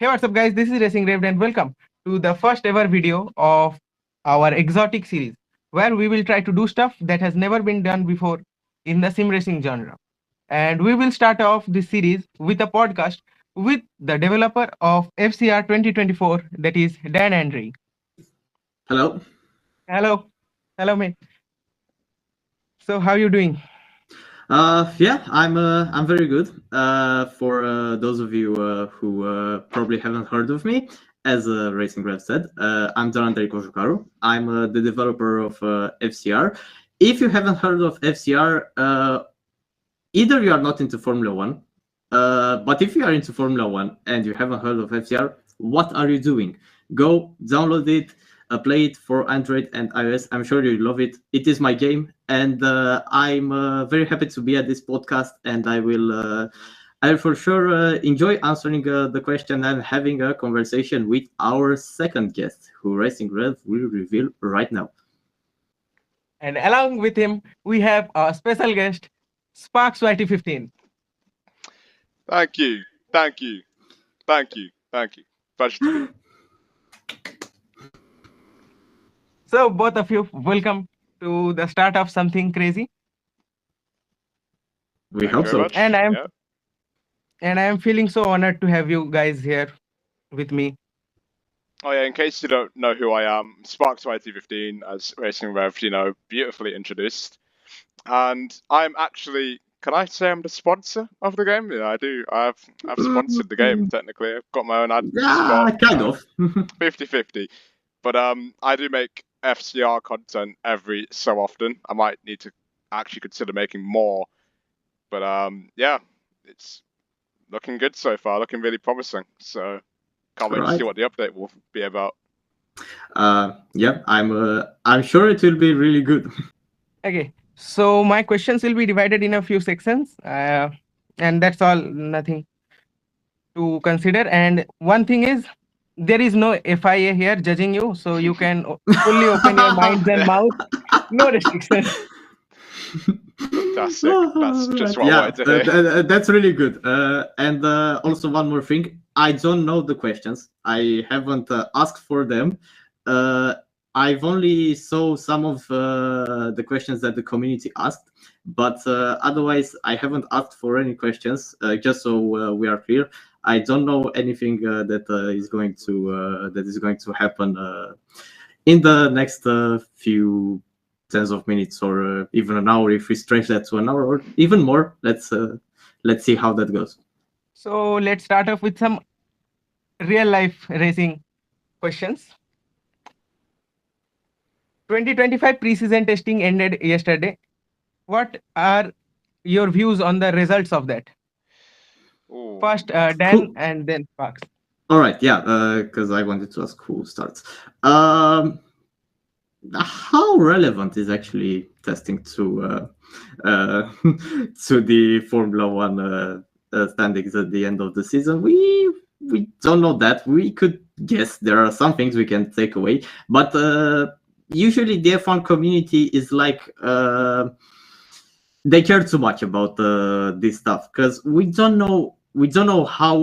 Hey, what's up, guys? This is Racing Raved, and welcome to the first ever video of our exotic series, where we will try to do stuff that has never been done before in the sim racing genre. And we will start off this series with a podcast with the developer of FCR 2024, that is Dan Andre. Hello. Hello, hello, mate. So, how you doing? Yeah, I'm very good. For those of you who probably haven't heard of me, as Racing Rev said, I'm Andrei Kojukaru. I'm the developer of FCR. If you haven't heard of FCR, either you are not into Formula One, but if you are into Formula One and you haven't heard of FCR, what are you doing? Go download it, play it for Android and iOS. I'm sure you love it. It is my game, and I'm very happy to be at this podcast. And I will for sure enjoy answering the question and having a conversation with our second guest, who Racing Red will reveal right now. And along with him, we have our special guest, Sparks YT15. Thank you, thank you, thank you, thank you. Pleasure to be here. So, both of you, welcome to the start of something crazy. We Thank hope you very so. much. And Yeah. I am feeling so honored to have you guys here with me. Oh yeah. In case you don't know who I am, Sparks YT15, as Racing Rev, beautifully introduced, and I'm actually. Can I say I'm the sponsor of the game? Yeah, I do. I've sponsored the game technically. I've got my own ad Yeah, spot. kind of. 50-50. But I do make FCR content every so often. I might need to actually consider making more. But yeah, it's looking good so far, looking really promising. So can't wait to Right. see what the update will be about. Yeah, I'm sure it will be really good. Okay, so my questions will be divided in a few sections, and that's all. Nothing to consider. And one thing is, there is no FIA here judging you, so you can fully open your minds and mouth. No restrictions. Fantastic. That's just what I Yeah, wanted to hear. that's really good. And also one more thing, I don't know the questions. I haven't asked for them. Uh, I've only saw some of the questions that the community asked, but otherwise I haven't asked for any questions. Just so we are clear, I don't know anything that is going to happen in the next few tens of minutes or even an hour. If we stretch that to an hour or even more, let's see how that goes. So let's start off with some real life racing questions. 2025 preseason testing ended yesterday. What are your views on the results of that? Ooh. First, Dan, Cool. and then Sparks. All right, yeah, because I wanted to ask who starts. How relevant is actually testing to the Formula One standings at the end of the season? We don't know that. We could guess. There are some things we can take away, but usually the F1 community is like they care too much about this stuff because we don't know how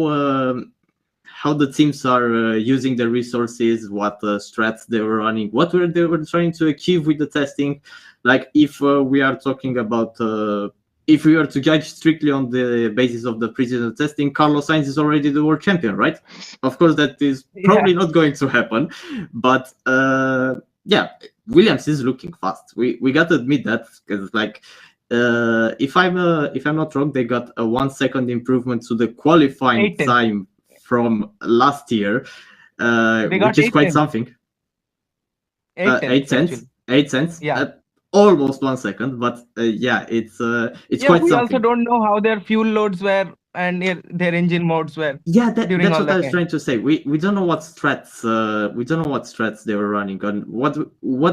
the teams are using the resources, what strats they were running, they were trying to achieve with the testing. Like if we are talking about if we are to judge strictly on the basis of the preseason testing, Carlos Sainz is already the world champion, right? Of course, that is probably not going to happen, but yeah, Williams is looking fast. We got to admit that because like. If I'm not wrong, they got a 1 second improvement to the qualifying 8 tenths. time from last year, They got which is 8 quite tenths. something. 8 8 tenths, cents, actually. 8 cents. Yeah. Almost 1 second, but yeah, it's Yeah, quite we also something. don't know how their fuel loads were and their engine modes were Yeah, during that's all what that I was time. trying to say. We don't know what strats they were running on, what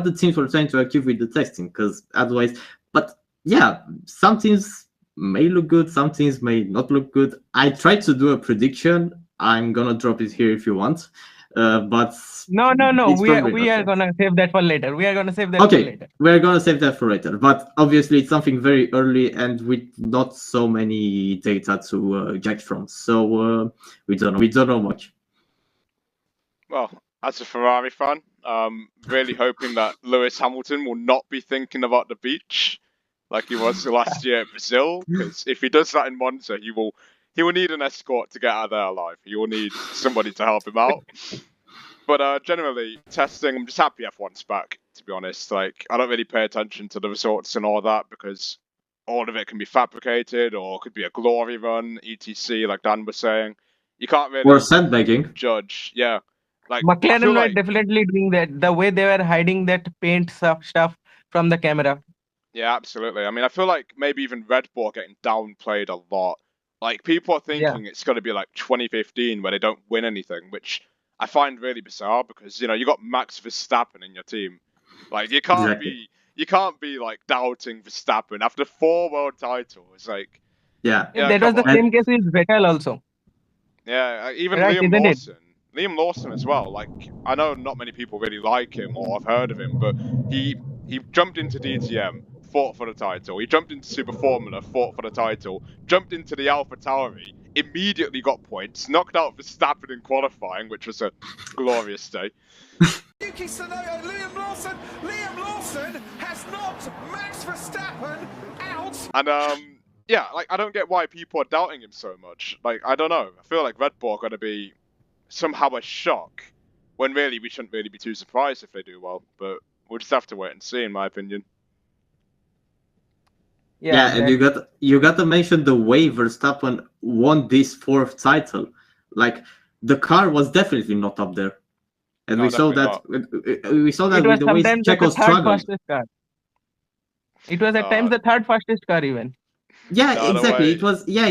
the teams were trying to achieve with the testing, because otherwise, but yeah, some teams may look good, some teams may not look good. I tried to do a prediction. I'm gonna drop it here if you want, but No. it's We are probably not yet. gonna save that for later. We are gonna save that for Okay, later. we're gonna save that for later. But obviously, it's something very early and with not so many data to judge from. So we don't know much. Well, as a Ferrari fan, really hoping that Lewis Hamilton will not be thinking about the beach like he was last year at Brazil. Because if he does that in Monza, he will need an escort to get out of there alive. He will need somebody to help him out. But generally, testing, I'm just happy F1's back, to be honest. Like, I don't really pay attention to the results and all that because all of it can be fabricated or could be a glory run, etc., like Dan was saying. You can't Or really sandbagging. judge. Yeah. Like, I McLaren feel were like, definitely doing that. The way they were hiding that paint stuff from the camera. yeah, absolutely. I mean, I feel like maybe even Red Bull are getting downplayed a lot. Like, people are Yeah. thinking it's going to be like 2015 where they don't win anything, which I find really bizarre because, you got Max Verstappen in your team. Like, you can't be like doubting Verstappen after 4 world titles. Like, Yeah. That was come the on. same case with Vettel also. Yeah, even Right, Liam isn't it? Lawson. Liam Lawson as well. Like, I know not many people really like him or have heard of him, but he jumped into DTM, fought for the title. He jumped into Super Formula, fought for the title. Jumped into the Alpha Tauri, immediately got points. Knocked out Verstappen in qualifying, which was a glorious day. Yuki Tsunoda, Liam Lawson has knocked Max Verstappen out. And yeah, like I don't get why people are doubting him so much. Like I don't know. I feel like Red Bull are going to be somehow a shock when really we shouldn't really be too surprised if they do well. But we'll just have to wait and see, in my opinion. Yeah, and you got to mention the way Verstappen won this fourth title. Like the car was definitely not up there, and No, we saw definitely that we saw that It was with the way sometimes the Checo third struggled. fastest car. It was at times the third fastest car even. Yeah, No, no exactly. way.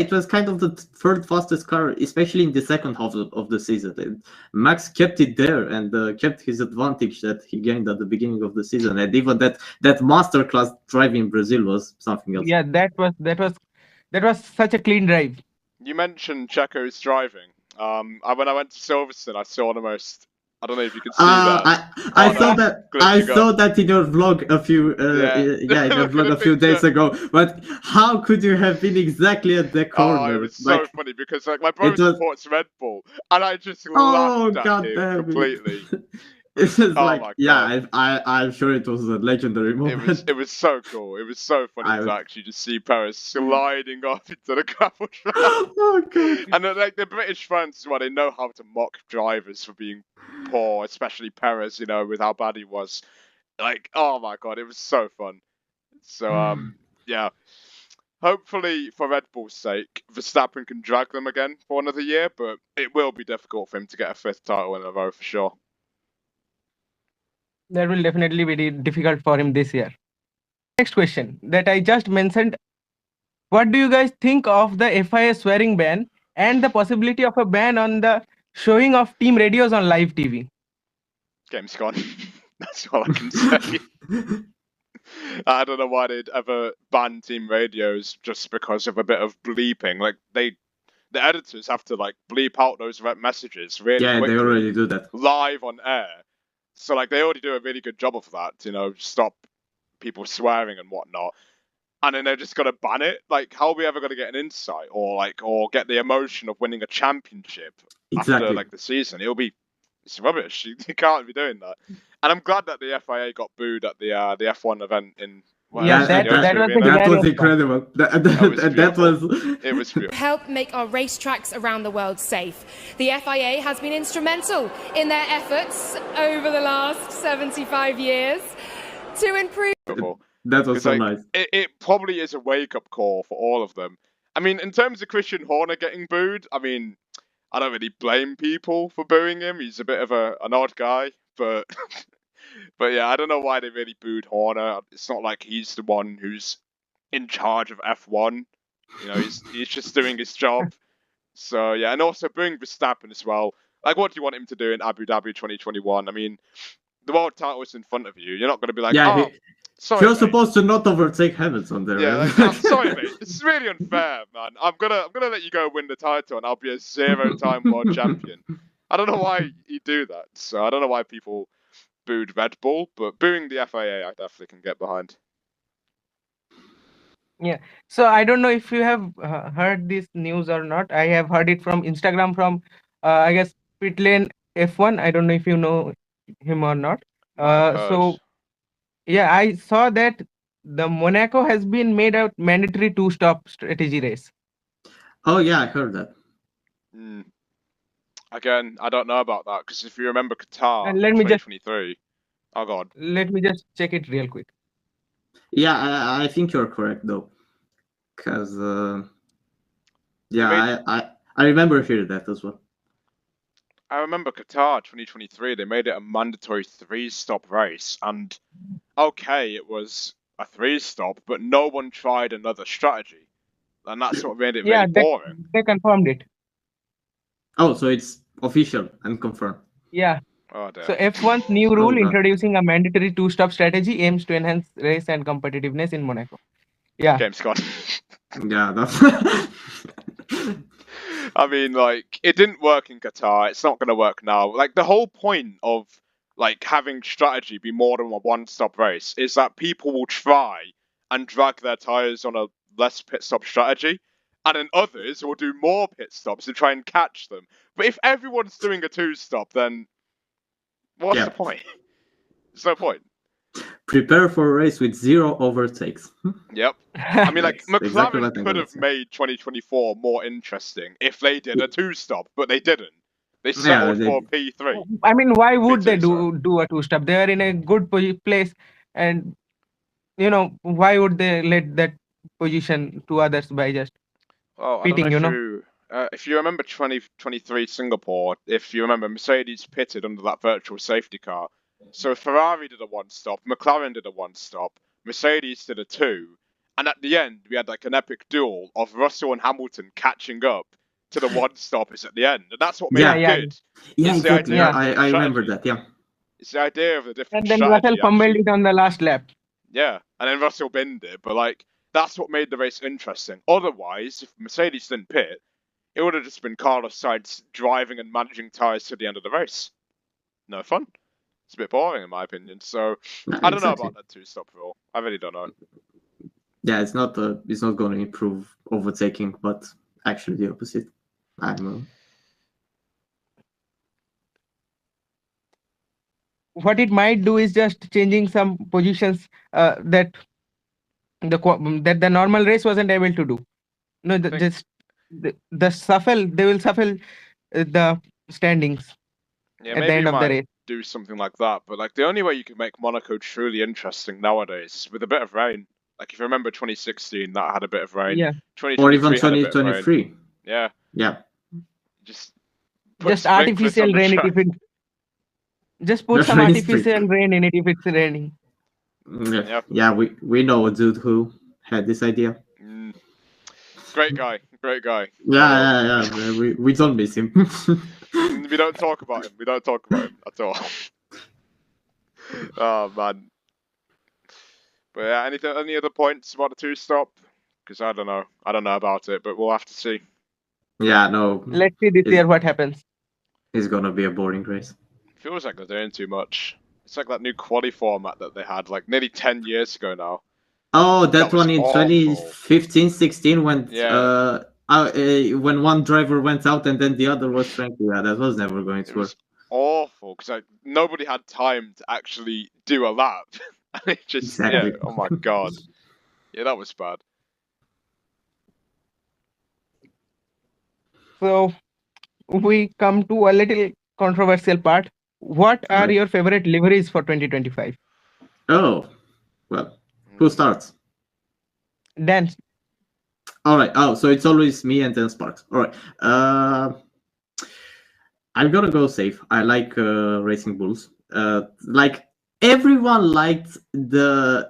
It was kind of the third fastest car, especially in the second half of the season. And Max kept it there and kept his advantage that he gained at the beginning of the season. And even that masterclass drive in Brazil was something else. Yeah, that was such a clean drive. You mentioned Checo's driving. When I went to Silverstone, I saw the most. I don't know if you can see that. I Oh, saw no, that. glitchy I gun. saw that in your vlog a few in your Look at vlog the a few days picture. ago. But how could you have been exactly at the Oh, it corner? was so funny because like my brother it was- supports Red Bull, and I just Oh laughed at god him damn completely. it! It's just Oh like my yeah, god. I'm sure it was a legendary moment. It was so cool. It was so funny I to would- actually just see Paris sliding off into the gravel trap. Oh god! And then, like the British fans as well, they know how to mock drivers for being poor, especially Perez, with how bad he was. Like, oh my god, it was so fun. So yeah. Hopefully, for Red Bull's sake, Verstappen can drag them again for another year, but it will be difficult for him to get a 5th title in a row for sure. That will definitely be difficult for him this year. Next question that I just mentioned. What do you guys think of the FIA swearing ban and the possibility of a ban on the showing of team radios on live TV? Game's gone. That's all I can say. I don't know why they'd ever ban team radios just because of a bit of bleeping. Like the editors have to like bleep out those messages really Yeah, quickly, they already do that. live on air. So like they already do a really good job of that, stop people swearing and whatnot. And then they're just gonna ban it. Like, how are we ever gonna get an insight or get the emotion of winning a championship Exactly. after like the season? It's rubbish. You can't be doing that. And I'm glad that the FIA got booed at the F1 event in. Yeah, that was the That was hilarious part. incredible. It was beautiful. Help make our racetracks around the world safe. The FIA has been instrumental in their efforts over the last 75 years to improve. That was so nice. It probably is a wake-up call for all of them. I mean, in terms of Christian Horner getting booed, I mean, I don't really blame people for booing him. He's a bit of an odd guy, but but yeah, I don't know why they really booed Horner. It's not like he's the one who's in charge of F1. He's just doing his job. So yeah, and also booing Verstappen as well. Like, what do you want him to do in Abu Dhabi 2021? I mean, the world title is in front of you. You're not going to be like, sorry, you're mate. supposed to not overtake Hamilton there. Yeah, I'm sorry, mate. This is really unfair, man. I'm gonna let you go win the title, and I'll be a 0-time world champion. I don't know why you do that. So I don't know why people booed Red Bull, but booing the FIA, I definitely can get behind. Yeah. So I don't know if you have heard this news or not. I have heard it from Instagram from I guess Pitlane F1. I don't know if you know him or not. Might have heard. So yeah, I saw that the Monaco has been made a mandatory two-stop strategy race. Oh yeah, I heard that. Mm. Again, I don't know about that because if you remember Qatar And let me just 2023, oh god, check it real quick. Yeah, I think you're correct though, because They made- I remember hearing that as well. I remember Qatar 2023. They made it a mandatory three-stop race, and okay, it was a three-stop, but no one tried another strategy, and that's what made it Yeah, really boring. they confirmed it. Oh, so it's official and confirmed. Yeah. Oh dear. So F1's new Oh, rule God. introducing a mandatory two-stop strategy aims to enhance race and competitiveness in Monaco. Yeah. Game Scott. Yeah, that's I mean, like, it didn't work in Qatar. It's not going to work now. Like, the whole point of like having strategy be more than a one-stop race is that people will try and drag their tires on a less pit stop strategy, and then others will do more pit stops to try and catch them. But if everyone's doing a two-stop, then what's Yeah. the point? There's no point. Prepare for a race with 0 overtakes. Yep. I mean, like, That's exactly McLaren what I'm could gonna have say. made 2024 more interesting if they did a two-stop, but they didn't. They Yeah, settled they- for P3. I mean, why would Me they too, do a two-stop? They are in a good place, and why would they let that position to others by just Oh, I don't pitting? know if you remember 2023 Singapore, if you remember, Mercedes pitted under that virtual safety car. So Ferrari did a one-stop, McLaren did a one-stop, Mercedes did a two, and at the end we had like an epic duel of Russell and Hamilton catching up to the one-stoppers at the end, and that's what made Yeah. it Yeah. good. Yeah, It's the exactly. idea Yeah, of the I remember strategy. that. Yeah. It's the idea of the different And then strategy. Russell fumbled actually. it on the last lap. Yeah, and then Russell binned it, but like that's what made the race interesting. Otherwise, if Mercedes didn't pit, it would have just been Carlos Sainz driving and managing tyres to the end of the race. No fun. It's a bit boring in my opinion. So No, I don't know exactly. about that two-stop rule. I really don't know. Yeah, it's not going to improve overtaking, but actually the opposite. What it might do is just changing some positions that the normal race wasn't able to do. No, Think- just the shuffle. They will shuffle the standings Yeah, at maybe the end you of the might race. do something like that, but like the only way you can make Monaco truly interesting nowadays is with a bit of rain. Like if you remember 2016, that had a bit of rain. Yeah. 2023 Or even had a bit of rain. 2023. Yeah, Yeah. just put Just sprinklers artificial on the rain track. if it. Just put The some rain artificial sprinkler. rain in it if it's raining. Yep. Yeah, we know a dude who had this idea. Great guy. Yeah. We don't miss him. We don't talk about him. We don't talk about him at all. Oh man. But yeah, any other points about the two-stop? Because I don't know about it, but we'll have to see. Yeah, no. Let's see this year what happens. It's gonna be a boring race. Feels like they're doing too much. It's like that new quali format that they had like nearly 10 years ago now. Oh, That that one was in awful. 2015, 16 when Yeah. when one driver went out and then the other was trying to. Yeah, that was never going It to work. was awful because like nobody had time to actually do a lap. And it just Exactly. yeah. Oh my god. Yeah, that was bad. So we come to a little controversial part. What are Right. your favorite liveries for 2025? Oh, well, who starts? Dan, All right. Oh, so it's always me and then Sparks. All right. I'm gonna go safe. I like Racing Bulls. Like everyone liked the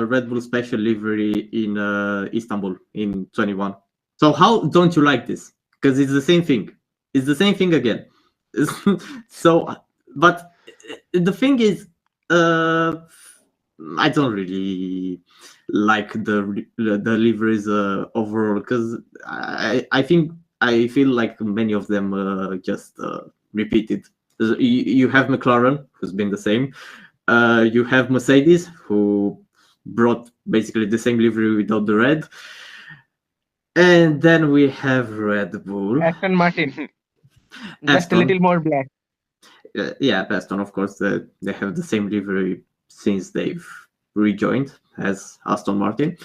Red Bull Special livery in Istanbul in 21. So how don't you like this? Because it's the same thing. It's the same thing again. So, but the thing is, I don't really like the liveries overall because I feel like many of them just repeated. You have McLaren, who's been the same. You have Mercedes, who brought basically the same livery without the red. And then we have Red Bull. Aston Martin, just a Aston. little more black. Yeah, Aston, of course, they have the same livery since they've rejoined as Aston Martin.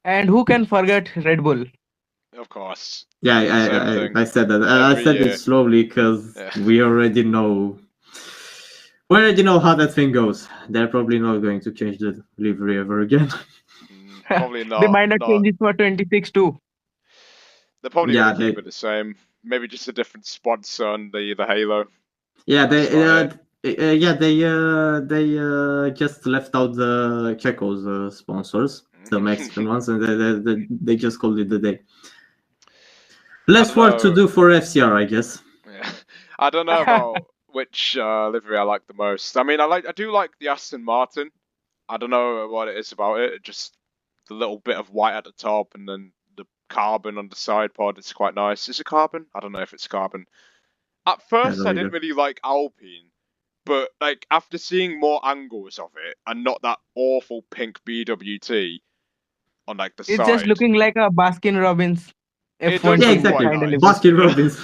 And who can forget Red Bull? Of course. Yeah, Same thing. I said that. Every I said year. it slowly because Yeah. we already know. We already know how that thing goes. They're probably not going to change the livery ever again. Probably not. They might not change it for 26 too. They're probably Yeah, going to keep it the same. Maybe just a different sponsor on the Halo. Yeah, That's they just left out the Checo's sponsors, the Mexican ones, and they just called it the day. Less work to do for FCR, I guess. Yeah. I don't know about which livery I like the most. I mean, I do like the Aston Martin. I don't know what it is about it. Just the little bit of white at the top and then the carbon on the side pod. It's quite nice. Is it carbon? I don't know if it's carbon. At first, I didn't really like Alpine, but like after seeing more angles of it and not that awful pink BWT on like the It's side, just looking like a Baskin Robbins It F1 does Yeah, look team quite exactly. nice. Baskin Robbins.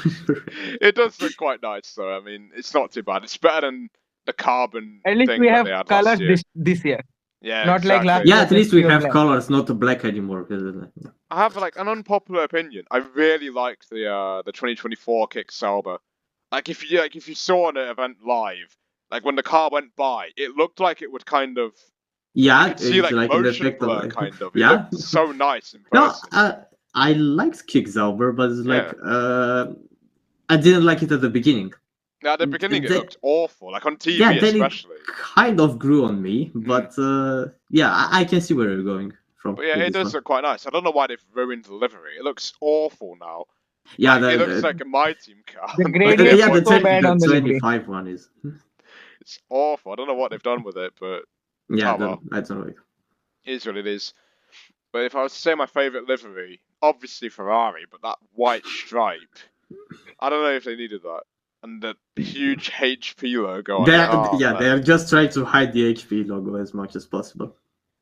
It does look quite nice, though. I mean, it's not too bad. It's better than the carbon At least thing we that have they had colors last year. this year. Yeah, Not like last exactly. Yeah, at least we pure have black. colors, not black anymore. I have like an unpopular opinion. I really liked the 2024 Kick Sauber. Like if you saw an event live, like when the car went by, it looked like it would kind of Yeah, you could see it's like an motion effect blur of kind of. It yeah. looked so nice in No, person. I liked Kickzauber, but it's like I didn't like it at the beginning. Now at the beginning it They- looked awful, like on TV Yeah, then especially. it kind of grew on me, but yeah, I can see where you're going from. But yeah, with it this does one. look quite nice. I don't know why they've ruined the livery. It looks awful now. Yeah, Like, it looks like a my team car. The Like, gradient yeah, was F1 so bad on the livery. 25 one is. It's awful. I don't know what they've done with it, but Yeah, Oh, well. I don't know. it is what it is. But if I was to say my favourite livery, obviously Ferrari, but that white stripe, I don't know if they needed that. And the huge HP logo on it. Oh, man. They're just trying to hide the HP logo as much as possible.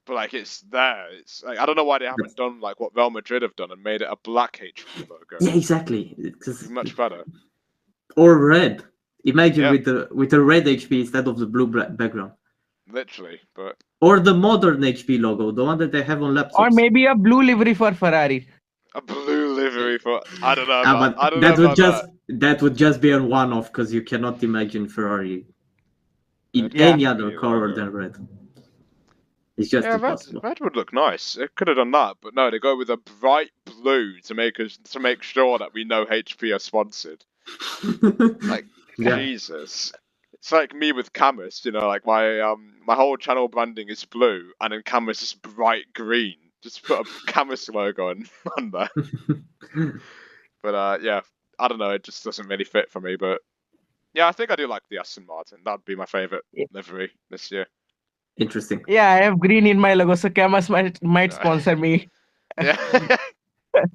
But like it's there. It's like I don't know why they haven't done like what Real Madrid have done and made it a black HP logo. Yeah, exactly. It's much better. Or red. Imagine Yeah. with the red HP instead of the blue background. Literally, but Or the modern HP logo, the one that they have on laptops. Or maybe a blue livery for Ferrari. a blue livery for I don't know. But I don't that know would about that would just be a one-off because you cannot imagine Ferrari in Yeah. any other Yeah, color logo. than red. It's just Yeah, impossible. red would look nice. It could have done that, but no, they go with a bright blue to make sure that we know HP are sponsored. Like Yeah. Jesus, it's like me with Camus. You know, like my whole channel branding is blue, and then Camus is bright green. Just put a Camus logo on there. But yeah, I don't know. It just doesn't really fit for me. But yeah, I think I do like the Aston Martin. That'd be my favorite Yeah. livery this year. Interesting. Yeah, I have green in my logo, so Camus might sponsor me. Yeah. Yeah,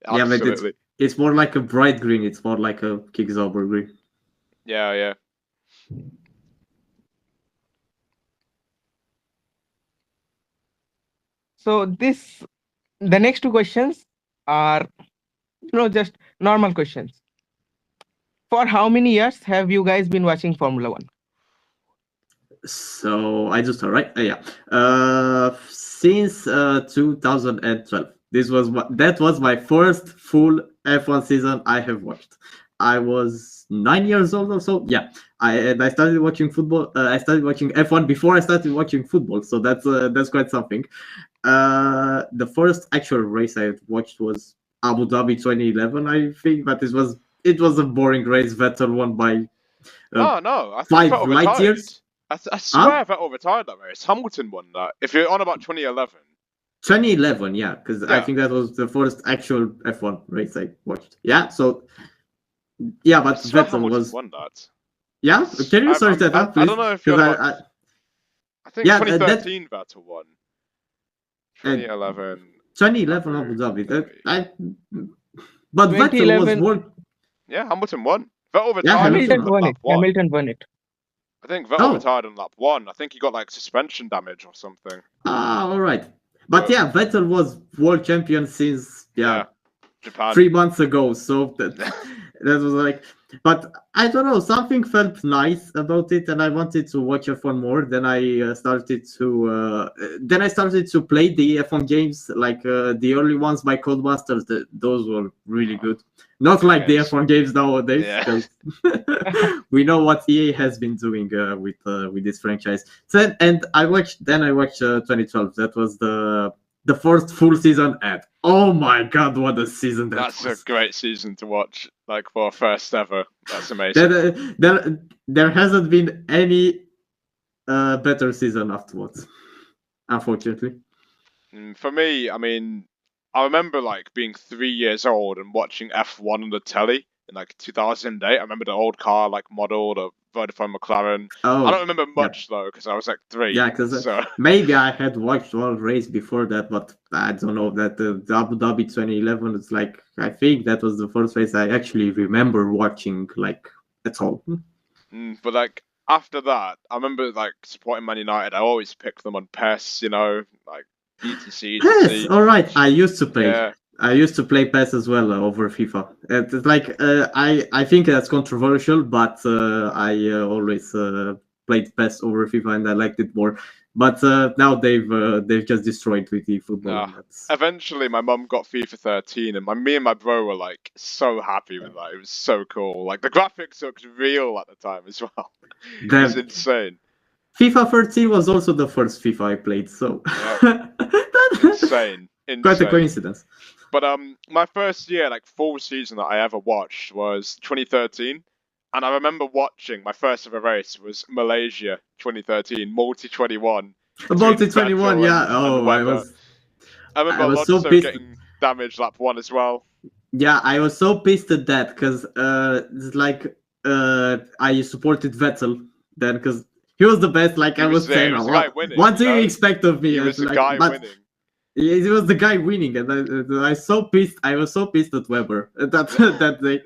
but Absolutely. it's more like a bright green. It's more like a Kickzauber green. Yeah, yeah. So the next two questions are, just normal questions. For how many years have you guys been watching Formula One? So I just right. Yeah. Since 2012. That was my first full F1 season I have watched. I was 9 years old or so. Yeah. I started watching football. I started watching F1 before I started watching football. So that's quite something. The first actual race I watched was Abu Dhabi 2011, I think, but it was a boring race. Vettel won by Oh no, I 5 think Vettel light retired. years. I swear Vettel retired that race. Hamilton won that. If you're on about 2011. 2011, yeah, because I Yeah. think that was the first actual F1 race I watched. Yeah, so yeah, but I swear Vettel Hamilton was. won that. Yeah, can you search that up, please? I don't know if you're 'Cause on about, I think yeah, 2013 Vettel won. 2011. 2011 Abu Dhabi. But Vettel was 2011 more. Yeah, Hamilton won. Vettel Yeah, retired Hamilton on won lap it. 1. Hamilton won it. I think Vettel Oh. retired on lap 1. I think he got like suspension damage or something. All right. But yeah, Vettel was world champion since Yeah. Japan. 3 months ago. So that was like But I don't know, something felt nice about it, and I wanted to watch F1 more. Then I started to play the F1 games, like the early ones by Codemasters. Those were really good. Not like the Yes. F1 games nowadays, Yeah. because we know what EA has been doing with this franchise. So, and I watched 2012. That was the first full season, and oh my god, what a season That's was! a great season to watch, like for first ever. That's amazing. There hasn't been any better season afterwards, unfortunately. For me, I mean, I remember like being 3 years old and watching F1 on the telly in like 2008. I remember the old car like model, the Vodafone McLaren. I don't remember much though because I was like 3. Yeah, because So maybe I had watched one race before that, but I don't know that the Abu Dhabi 2011. It's like I think that was the first race I actually remember watching like at all. but like after that, I remember like supporting Man United. I always picked them on PES, like ETC. PES, all right. I used to play. Yeah. I used to play PES as well over FIFA. It's like I think that's controversial, but I always played PES over FIFA, and I liked it more. But now they've just destroyed with the football. And that's... Eventually, my mum got FIFA 13, and me and my bro were like so happy with that. It was so cool. Like the graphics looked real at the time as well. It was insane. FIFA 13 was also the first FIFA I played, so insane. Quite a coincidence. But my first year, like full season that I ever watched was 2013, and I remember watching my first ever race was Malaysia 2013 Multi 21. Multi 21, yeah. Oh, I remember Alonso so getting damaged lap 1 as well. Yeah, I was so pissed at that because it's like I supported Vettel then because he was the best. Like I was saying, what do you expect of me? He was the guy winning. He was the guy winning, and I was so pissed. I was so pissed at Webber that day.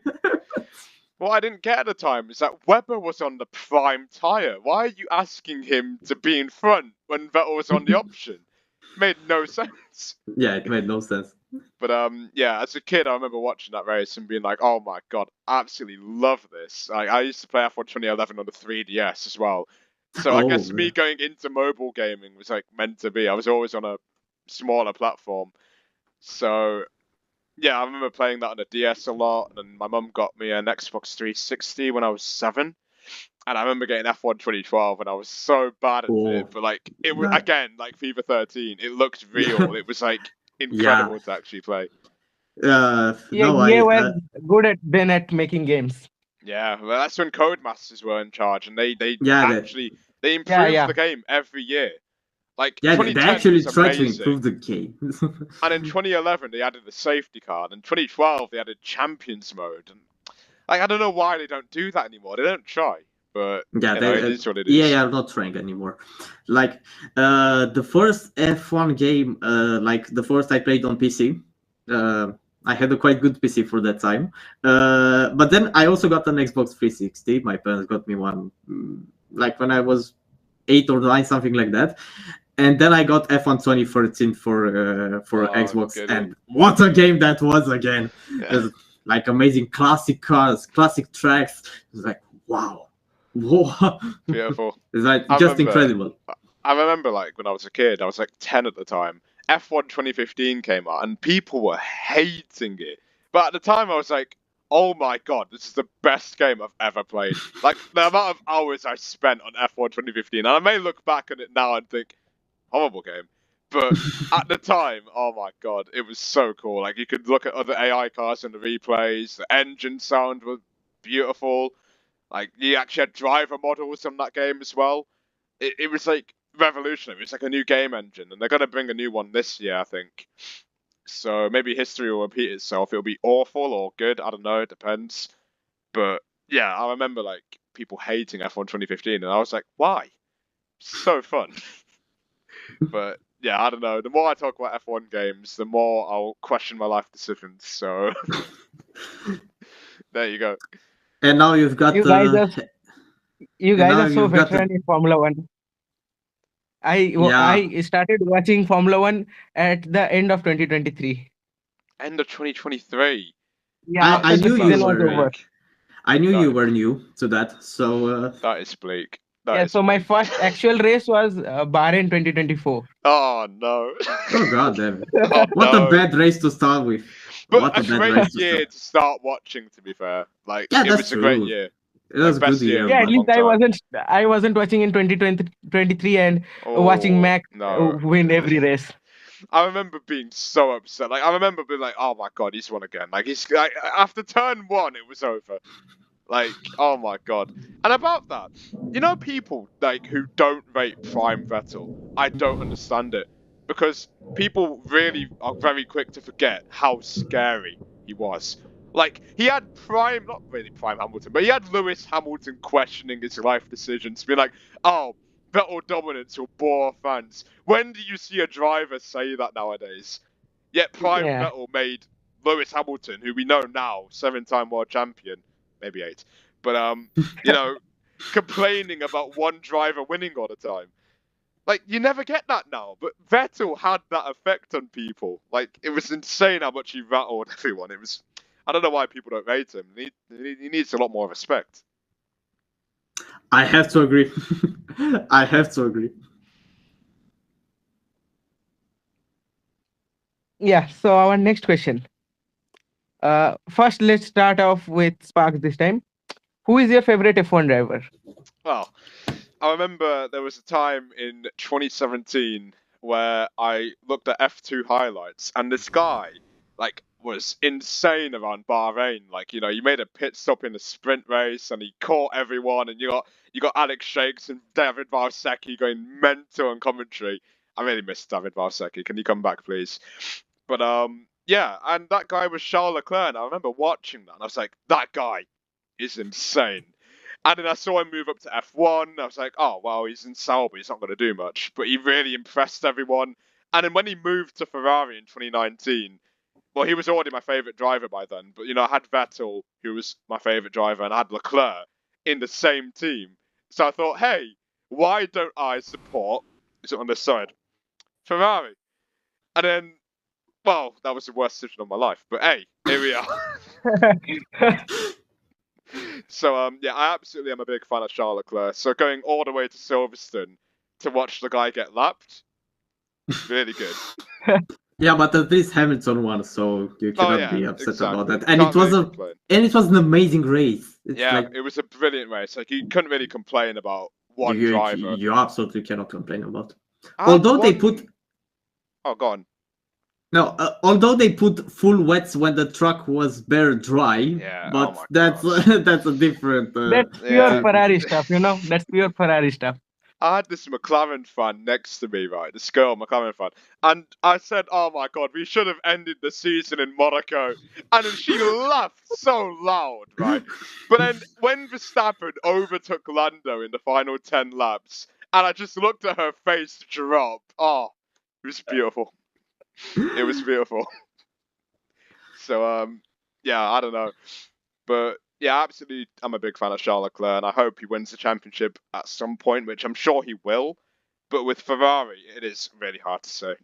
What I didn't get at the time is that Webber was on the prime tyre. Why are you asking him to be in front when Vettel was on the option? Made no sense. Yeah, it made no sense. But yeah, as a kid, I remember watching that race and being like, "Oh my god, absolutely love this!" Like, I used to play F1 2011 on the 3DS as well, so I guess me going into mobile gaming was like meant to be. I was always on a smaller platform, so yeah, I remember playing that on a DS a lot. And my mum got me an Xbox 360 when I was 7. And I remember getting F1 2012, and I was so bad at it. But like it was again like FIFA 13. It looked real. It was like incredible to actually play. Yeah, EA were good at making games. Yeah, well, that's when Codemasters were in charge, and they improved the game every year. Like they actually tried to improve the game. And in 2011 they added the safety card, and 2012 they added Champions mode, and like I don't know why they don't do that anymore. They don't try. But yeah, it is what it is. EA are not trying anymore. Like the first F1 game, like the first I played on PC. I had a quite good PC for that time. But then I also got an Xbox 360. My parents got me one, like when I was 8 or 9, something like that. And then I got F1 2013 for Xbox, and what a game that was again! Yeah. Like amazing classic cars, classic tracks. It was like wow. Beautiful. It's like incredible. I remember like when I was a kid, I was like 10 at the time. F1 2015 came out and people were hating it. But at the time I was like, oh my god, this is the best game I've ever played. Like the amount of hours I spent on F1 2015. And I may look back on it now and think, horrible game. But at the time, oh my god, it was so cool. Like you could look at other AI cars in the replays, the engine sound was beautiful. Like, you actually had driver models on that game as well. It was, like, revolutionary. It was, like, a new game engine. And they're going to bring a new one this year, I think. So maybe history will repeat itself. It'll be awful or good. I don't know. It depends. But, yeah, I remember, like, people hating F1 2015. And I was like, why? So fun. But, yeah, I don't know. The more I talk about F1 games, the more I'll question my life decisions. So, there you go. And now you've got you guys are so veteran in Formula One. I started watching Formula One at the end of 2023. End of 2023. Yeah, I knew you That- were new to that, so That is bleak. That Yeah, is so my bleak. first actual race was Bahrain 2024. Oh no. oh god damn it. Oh, What no. a bad race to start with. But What a a bad great race to year start. to start watching, to be fair. Like, Yeah, it that's was a great true. year. It was a Like, best good year, year Yeah, in at a but least long time. I wasn't watching in 2023 and watching Oh, Mac no. win every race. I remember being so upset. Like, I remember being like, "Oh my god, he's won again!" Like, he's like, after turn one, it was over. Like, oh my god. And about that, people like who don't rate Prime Vettel. I don't understand it because people really are very quick to forget how scary he was. Like, he had Prime, not really Prime Hamilton, but he had Lewis Hamilton questioning his life decisions, being like, "Oh, Vettel dominance will bore fans." When do you see a driver say that nowadays? Yet Prime Yeah. Vettel made Lewis Hamilton, who we know now, 7-time world champion, maybe 8, but complaining about one driver winning all the time. Like, you never get that now, but Vettel had that effect on people. Like, it was insane how much he rattled everyone. I don't know why people don't rate him. He needs a lot more respect. I have to agree. I have to agree. Yeah, so our next question. First, let's start off with Sparks this time. Who is your favorite F1 driver? Well, I remember there was a time in 2017 where I looked at F2 highlights, and this guy, like, was insane around Bahrain. Like, you made a pit stop in the sprint race, and he caught everyone, and you got Alex Shakes and David Valsecchi going mental on commentary. I really miss David Valsecchi. Can you come back, please? But yeah, and that guy was Charles Leclerc. And I remember watching that, and I was like, that guy is insane. And then I saw him move up to F1. I was like, oh, well, he's in Sauber. He's not going to do much. But he really impressed everyone. And then when he moved to Ferrari in 2019, well, he was already my favourite driver by then. But, I had Vettel, who was my favourite driver, and I had Leclerc in the same team. So I thought, hey, why don't I support, is it on this side, Ferrari? And then, well, that was the worst decision of my life. But hey, here we are. So yeah, I absolutely am a big fan of Charles Leclerc. So going all the way to Silverstone to watch the guy get lapped, really good. Yeah, but at least Hamilton won, so you cannot be upset about that. And Can't really complain. it was an amazing race. It's Yeah, like, it was a brilliant race. Like, you couldn't really complain about one you, driver. you absolutely cannot complain about. I had Although they one- put Oh, go on. no, although they put full wets when the truck was bare dry, Yeah, oh but my that's God. that's a different. That's pure Yeah. Ferrari stuff, That's pure Ferrari stuff. I had this McLaren fan next to me, right? This girl, McLaren fan. And I said, oh my God, we should have ended the season in Monaco. And then she laughed so loud, right? But then when Verstappen overtook Lando in the final 10 laps, and I just looked at her face drop, oh, it was beautiful. It was beautiful. So, yeah, I don't know. But yeah, absolutely, I'm a big fan of Charles Leclerc, and I hope he wins the championship at some point, which I'm sure he will. But with Ferrari, it is really hard to say.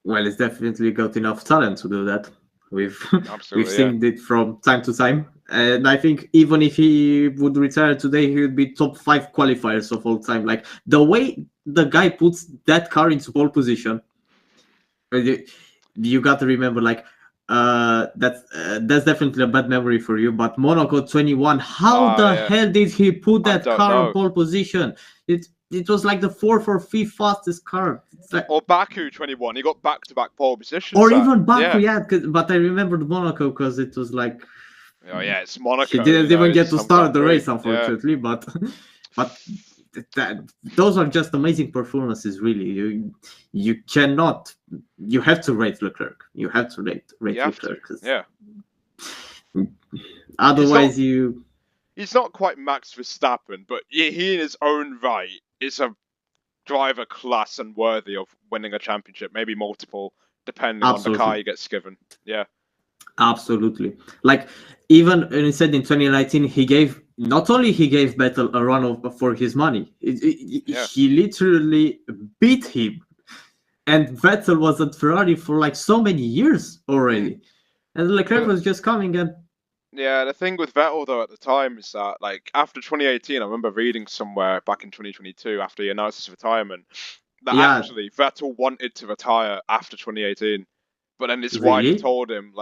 Well, he's definitely got enough talent to do that. We've Absolutely, seen it from time to time, and I think even if he would retire today, he would be top 5 qualifiers of all time. Like the way the guy puts that car into pole position, you got to remember, like that's definitely a bad memory for you. But Monaco 21, how the yeah. hell did he put I that don't car know. on pole position? It was like the 4th or 5th fastest car. It's like, Or Baku 21, he got back-to-back pole positions. or even Baku, yeah. but I remembered Monaco because it was like Oh yeah, it's Monaco. he didn't even get it's to some start the Grand race, Prix. unfortunately. But those are just amazing performances. Really, you cannot. You have to rate Leclerc. You have to rate You have to. Leclerc. 'Cause Yeah. otherwise, He's not quite Max Verstappen, but he in his own right is a driver class and worthy of winning a championship, maybe multiple, depending on the car he gets given. Yeah. Absolutely. Like even when he said in 2019, not only he gave Vettel a run for his money, he literally beat him. And Vettel was at Ferrari for like so many years already, and Leclerc was just coming and Yeah, the thing with Vettel though at the time is that like after 2018, I remember reading somewhere back in 2022 after he announced his retirement that Yeah, actually Vettel wanted to retire after 2018, but then his wife really? told him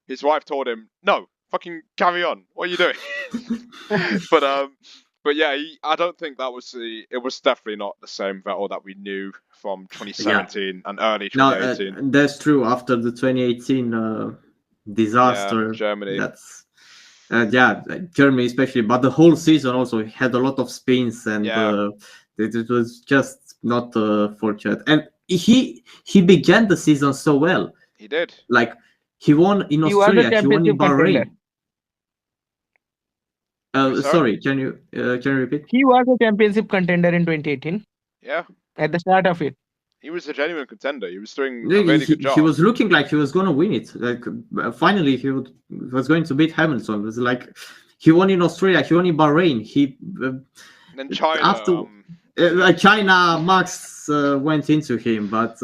his wife told him no, fucking carry on. What are you doing? but but yeah, I don't think that was it was definitely not the same Vettel that we knew from 2017 and early No, 2018. that's true. After the 2018 Yeah, disaster, Germany. that's Germany especially, but the whole season also had a lot of spins, and Yeah. it was just not fortunate. And he began the season so well. He did. Like he won in He was a Australia, he won in championship contender. Bahrain. Sorry? Sorry, can you repeat? He was a championship contender in 2018 Yeah. at the start of it. He was a genuine contender. He was doing No, a really good he job. was looking like he was going to win it. Like finally, was going to beat Hamilton. It was like he won in Australia, he won in Bahrain. He And then China. after China, Max went into him, but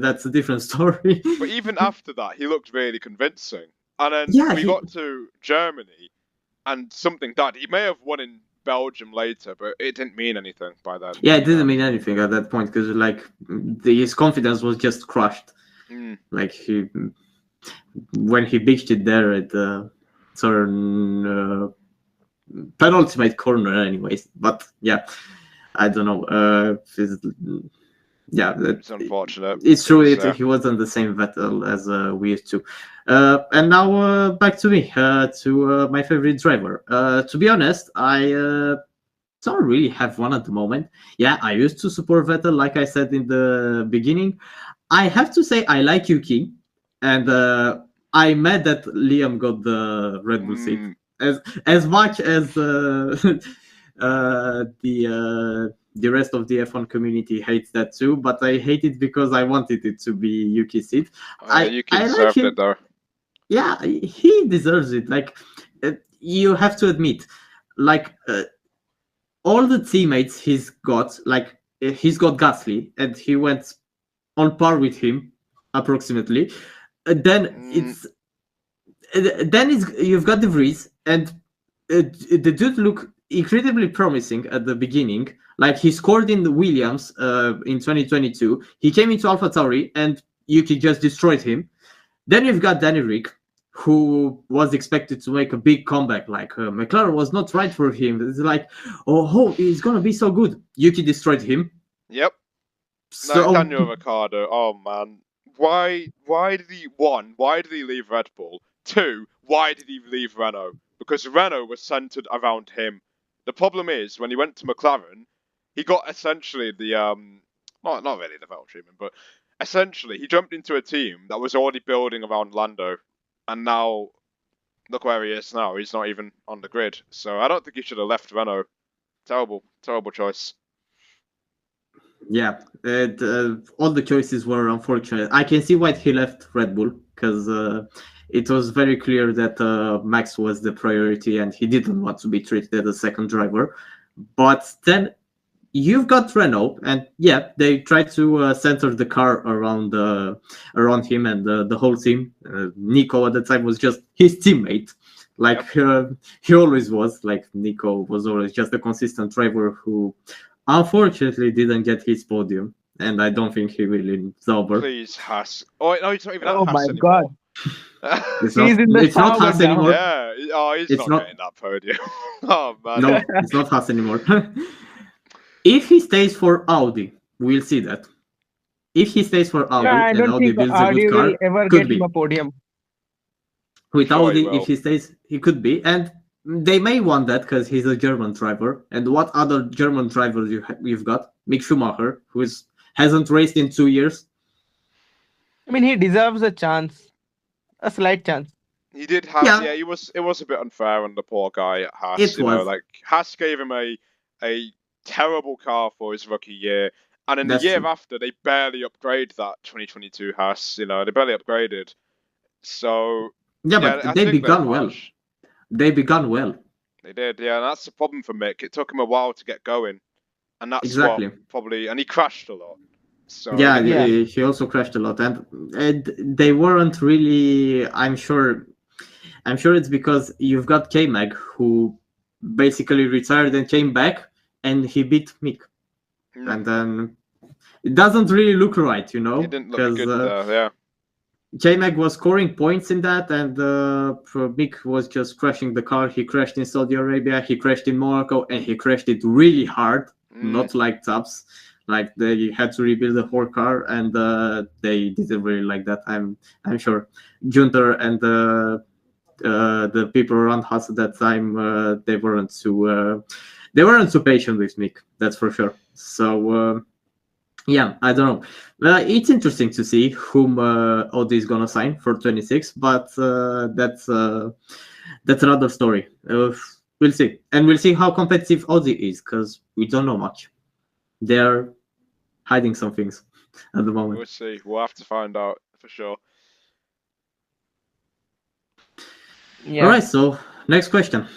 that's a different story. But even after that, he looked really convincing. And then Yeah, we got to Germany, and something died. He may have won in Belgium later, but it didn't mean anything by then. Yeah, it didn't mean anything at that point because like his confidence was just crushed. Like when he bitched it there at the turn penultimate corner, anyways. But yeah, I don't know. It's unfortunate. It's true. He wasn't the same Vettel as we used to. And now back to me, to my favorite driver. To be honest, I don't really have one at the moment. Yeah, I used to support Vettel, like I said in the beginning. I have to say I like Yuki, and I'm mad that Liam got the Red Bull seat. As much as the rest of the F1 community hates that too, but I hate it because I wanted it to be Yuki's seat. Yuki deserved it though. Yeah, he deserves it. Like you have to admit, like all the teammates he's got, like he's got Gasly, and he went on par with him approximately. You've got De Vries, and the dude looked incredibly promising at the beginning. Like he scored in the Williams in 2022. He came into AlphaTauri, and Yuki just destroyed him. Then you've got Danny Rick, who was expected to make a big comeback. Like McLaren was not right for him. It's like, oh, he's gonna be so good. Yuki destroyed him. Yep. No, Daniel Ricciardo. Oh man, why did he leave Red Bull? 2, why did he leave Renault? Because Renault was centered around him. The problem is when he went to McLaren, he got essentially the not really the Vettel treatment, but essentially he jumped into a team that was already building around Lando, and now look where he is now. He's not even on the grid. So I don't think he should have left Renault. Terrible choice. Yeah, all the choices were unfortunate. I can see why he left Red Bull, because it was very clear that Max was the priority and he didn't want to be treated as a second driver. But then you've got Renault, and yeah, they tried to center the car around him and the whole team. Nico at the time was just his teammate, like he always was. Like Nico was always just a consistent driver who unfortunately didn't get his podium, and I don't think he will in Sauber. Please, Haas. Oh no, he's not even at Oh Haas my anymore. God. It's not Haas now. anymore. Yeah, he's It's not getting that podium. Oh man. No, it's not Haas anymore. If he stays for Audi, we'll see that. If he stays for Audi, I and don't Audi think builds a Audi good car, will ever could get be. him a podium. With Sure he Audi, will. if he stays, he could be. And they may want that because he's a German driver. And what other German drivers you've got? Mick Schumacher, who hasn't raced in 2 years. I mean, he deserves a chance, a slight chance. He did have, yeah. It was a bit unfair on the poor guy at Haas. It was. Like Haas gave him a terrible car for his rookie year, and in That's the year true. after, they barely upgraded that 2022 Haas. They barely upgraded. So Yeah, but they begun well. They begun well. They did, yeah. And that's the problem for Mick. It took him a while to get going, and that's Exactly. what probably. And he crashed a lot. So Yeah, he also crashed a lot, and they weren't really. I'm sure. I'm sure it's because you've got K-Mag, who basically retired and came back, and he beat Mick. And then it doesn't really look right, you know? He didn't look good there, yeah. J-Mag was scoring points in that, and Mick was just crashing the car. He crashed in Saudi Arabia, he crashed in Monaco, and he crashed it really hard, not like Tubbs. Like they had to rebuild the whole car, and they didn't really like that. I'm sure Junter and the people around us at that time they weren't too patient with Mick. That's for sure. So. Yeah, I don't know. It's interesting to see whom Audi is gonna sign for 26, but that's another story. We'll see, and we'll see how competitive Audi is, because we don't know much. They're hiding some things at the moment. We'll see. We'll have to find out for sure. Yeah. All right, so next question.